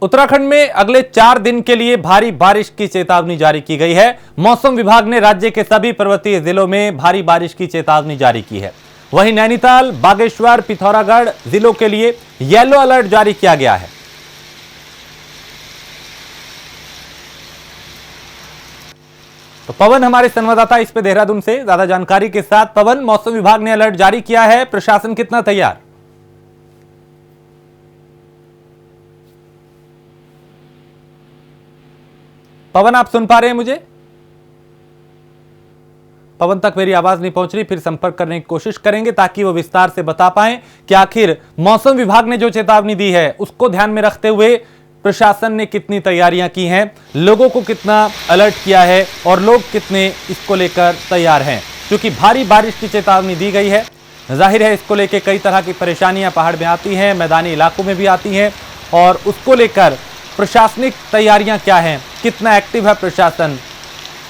उत्तराखंड में अगले 4 दिन के लिए भारी बारिश की चेतावनी जारी की गई है। मौसम विभाग ने राज्य के सभी पर्वतीय जिलों में भारी बारिश की चेतावनी जारी की है। वहीं नैनीताल, बागेश्वर, पिथौरागढ़ जिलों के लिए येलो अलर्ट जारी किया गया है। तो पवन हमारे संवाददाता इस पे देहरादून से ज्यादा जानकारी के साथ। पवन, मौसम विभाग ने अलर्ट जारी किया है, प्रशासन कितना तैयार? पवन, आप सुन पा रहे हैं मुझे? पवन तक मेरी आवाज नहीं पहुंच रही, फिर संपर्क करने की कोशिश करेंगे ताकि वो विस्तार से बता पाएं कि आखिर मौसम विभाग ने जो चेतावनी दी है उसको ध्यान में रखते हुए प्रशासन ने कितनी तैयारियां की हैं, लोगों को कितना अलर्ट किया है और लोग कितने इसको लेकर तैयार हैं। क्योंकि भारी बारिश की चेतावनी दी गई है, जाहिर है इसको लेकर कई तरह की परेशानियां पहाड़ में आती हैं, मैदानी इलाकों में भी आती हैं, और उसको लेकर प्रशासनिक तैयारियां क्या हैं, कितना एक्टिव है प्रशासन,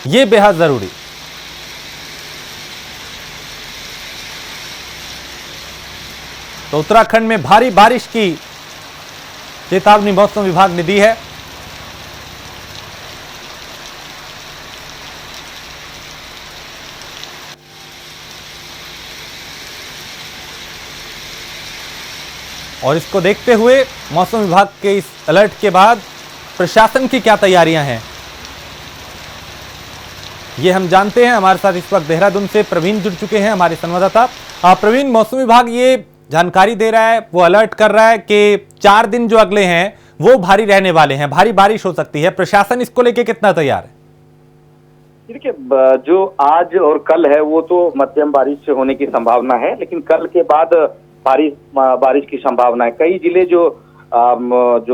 ये बेहद जरूरी। तो उत्तराखंड में भारी बारिश की चेतावनी मौसम विभाग ने दी है। और इसको देखते हुए मौसम विभाग के इस अलर्ट के बाद प्रशासन की क्या तैयारियां हैं, ये हम जानते हैं। हमारे साथ इस वक्त देहरादून से प्रवीण जुड़ चुके हैं, हमारे संवाददाता। प्रवीण, मौसम विभाग ये जानकारी दे रहा है, वो अलर्ट कर रहा है कि 4 दिन जो अगले हैं वो भारी रहने वाले हैं, भारी बारिश हो सकती है। प्रशासन इसको लेके कितना तैयार है? देखिए, जो आज और कल है वो तो मध्यम बारिश होने की संभावना है, लेकिन कल के बाद बारिश की संभावना है। कई जिले जो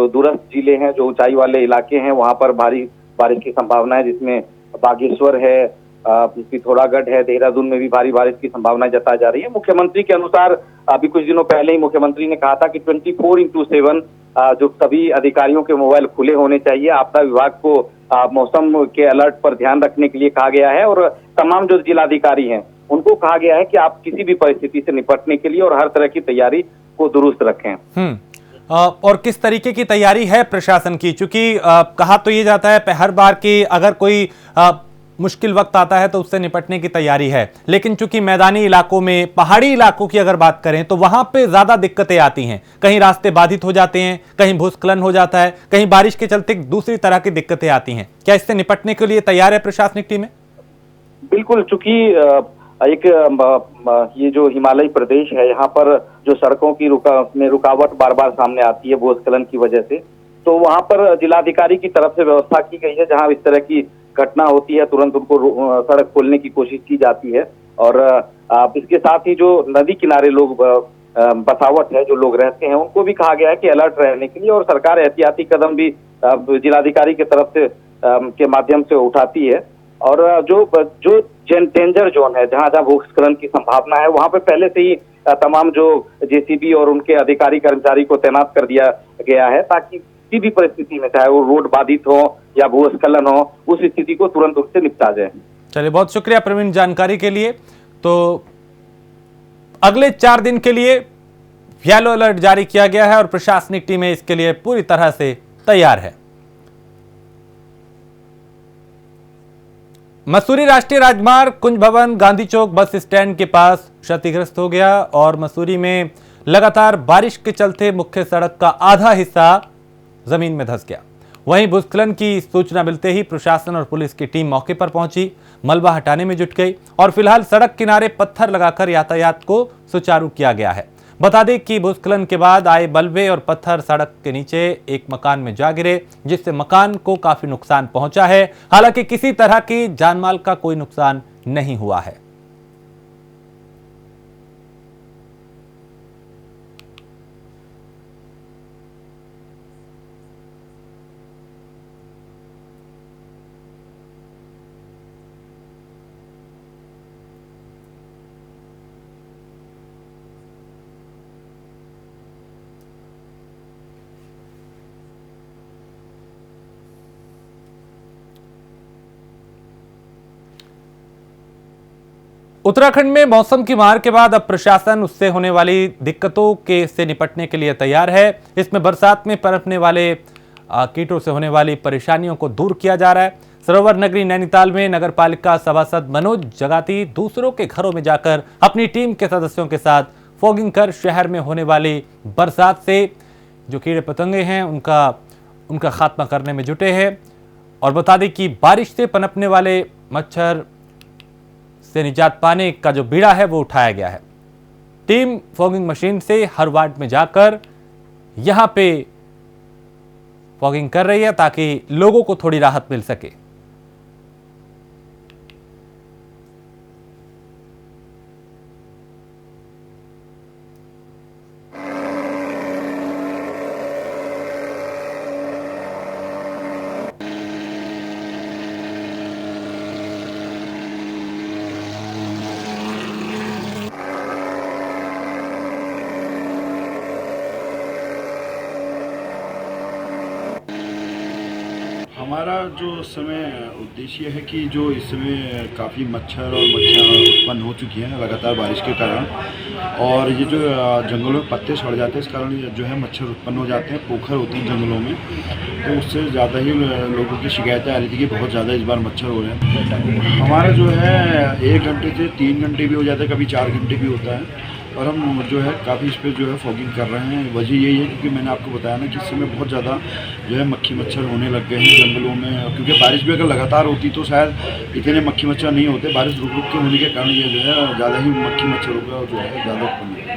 दूरस्थ जिले हैं, जो ऊंचाई वाले इलाके हैं, वहां पर भारी बारिश की संभावना है, जिसमें बागेश्वर है, पिथौरागढ़ है, देहरादून में भी भारी बारिश की संभावना जताई जा रही है। मुख्यमंत्री के अनुसार अभी कुछ दिनों पहले ही मुख्यमंत्री ने कहा था कि 24x7 जो सभी अधिकारियों के मोबाइल खुले होने चाहिए। आपदा विभाग को मौसम के अलर्ट पर ध्यान रखने के लिए कहा गया है, और तमाम जो जिलाधिकारी हैं उनको कहा गया है कि आप किसी भी परिस्थिति से निपटने के लिए और हर तरह की तैयारी को दुरुस्त रखें। और किस तरीके की तैयारी है प्रशासन की? चूंकि कहा तो ये जाता है हर बार कि अगर कोई मुश्किल वक्त आता है तो उससे निपटने की तैयारी है, लेकिन चूंकि मैदानी इलाकों में, पहाड़ी इलाकों की अगर बात करें तो वहां पे ज्यादा दिक्कतें आती हैं। कहीं रास्ते बाधित हो जाते हैं, कहीं भूस्खलन हो जाता है, कहीं बारिश के चलते दूसरी तरह की दिक्कतें आती हैं। क्या इससे निपटने के लिए तैयार है प्रशासनिक टीमें? बिल्कुल, चूंकि ये जो हिमालयी प्रदेश है, यहाँ पर जो सड़कों की रुकावट बार बार सामने आती है भूस्खलन की वजह से, तो वहां पर जिलाधिकारी की तरफ से व्यवस्था की गई है। जहां इस तरह की घटना होती है तुरंत उनको सड़क खोलने की कोशिश की जाती है। और इसके साथ ही जो नदी किनारे लोग बसावट है, जो लोग रहते हैं, उनको भी कहा गया है कि अलर्ट रहने के लिए, और सरकार एहतियाती कदम भी जिलाधिकारी की तरफ से के माध्यम से उठाती है। और जो डेंजर जोन है, जहां जहां भूस्खलन की संभावना है, वहां पे पहले से ही तमाम जो जेसीबी और उनके अधिकारी कर्मचारी को तैनात कर दिया गया है, ताकि किसी भी परिस्थिति में, चाहे वो रोड बाधित हो या भूस्खलन हो, उस स्थिति को तुरंत उससे निपटा जाए। चलिए, बहुत शुक्रिया प्रवीण जानकारी के लिए। तो अगले 4 दिन के लिए येलो अलर्ट जारी किया गया है और प्रशासनिक टीमें इसके लिए पूरी तरह से तैयार है। मसूरी राष्ट्रीय राजमार्ग कुंज भवन गांधी चौक बस स्टैंड के पास क्षतिग्रस्त हो गया और मसूरी में लगातार बारिश के चलते मुख्य सड़क का आधा हिस्सा जमीन में धंस गया। वहीं भूस्खलन की सूचना मिलते ही प्रशासन और पुलिस की टीम मौके पर पहुंची, मलबा हटाने में जुट गई और फिलहाल सड़क किनारे पत्थर लगाकर यातायात को सुचारू किया गया है। बता दें कि भूस्खलन के बाद आए मलबे और पत्थर सड़क के नीचे एक मकान में जा गिरे, जिससे मकान को काफी नुकसान पहुंचा है। हालांकि किसी तरह की जानमाल का कोई नुकसान नहीं हुआ है। उत्तराखंड में मौसम की मार के बाद अब प्रशासन उससे होने वाली दिक्कतों से निपटने के लिए तैयार है। इसमें बरसात में पनपने वाले कीटों से होने वाली परेशानियों को दूर किया जा रहा है। सरोवर नगरी नैनीताल में नगरपालिका सभासद मनोज जगाती दूसरों के घरों में जाकर अपनी टीम के सदस्यों के साथ फॉगिंग कर शहर में होने वाली बरसात से जो कीड़े पतंगे हैं उनका खात्मा करने में जुटे हैं। और बता दें कि बारिश से पनपने वाले मच्छर से निजात पाने का जो बीड़ा है वो उठाया गया है। टीम फॉगिंग मशीन से हर वार्ड में जाकर यहां पे फॉगिंग कर रही है ताकि लोगों को थोड़ी राहत मिल सके। हमारा जो समय उद्देश्य है कि जो इस समय काफ़ी मच्छर और मक्खियाँ उत्पन्न हो चुकी हैं लगातार बारिश के कारण, और ये जो जंगलों में पत्ते सड़ जाते हैं इस कारण जो है मच्छर उत्पन्न हो जाते हैं, पोखर होती हैं जंगलों में, तो उससे ज़्यादा ही लोगों की शिकायतें आ रही थी कि बहुत ज़्यादा इस बार मच्छर हो रहे हैं। हमारा जो है 1 घंटे से 3 घंटे भी हो जाता है, कभी 4 घंटे भी होता है, और हम जो है काफ़ी इस पर जो है फॉगिंग कर रहे हैं। वजह यही है क्योंकि मैंने आपको बताया ना कि इस समय बहुत ज़्यादा जो है मक्खी मच्छर होने लग गए हैं जंगलों में, क्योंकि बारिश भी अगर लगातार होती तो शायद इतने मक्खी मच्छर नहीं होते। बारिश रुक रुक के होने के कारण ये जो है ज़्यादा ही मक्खी मच्छरों का जो है ज़्यादा उत्पन्न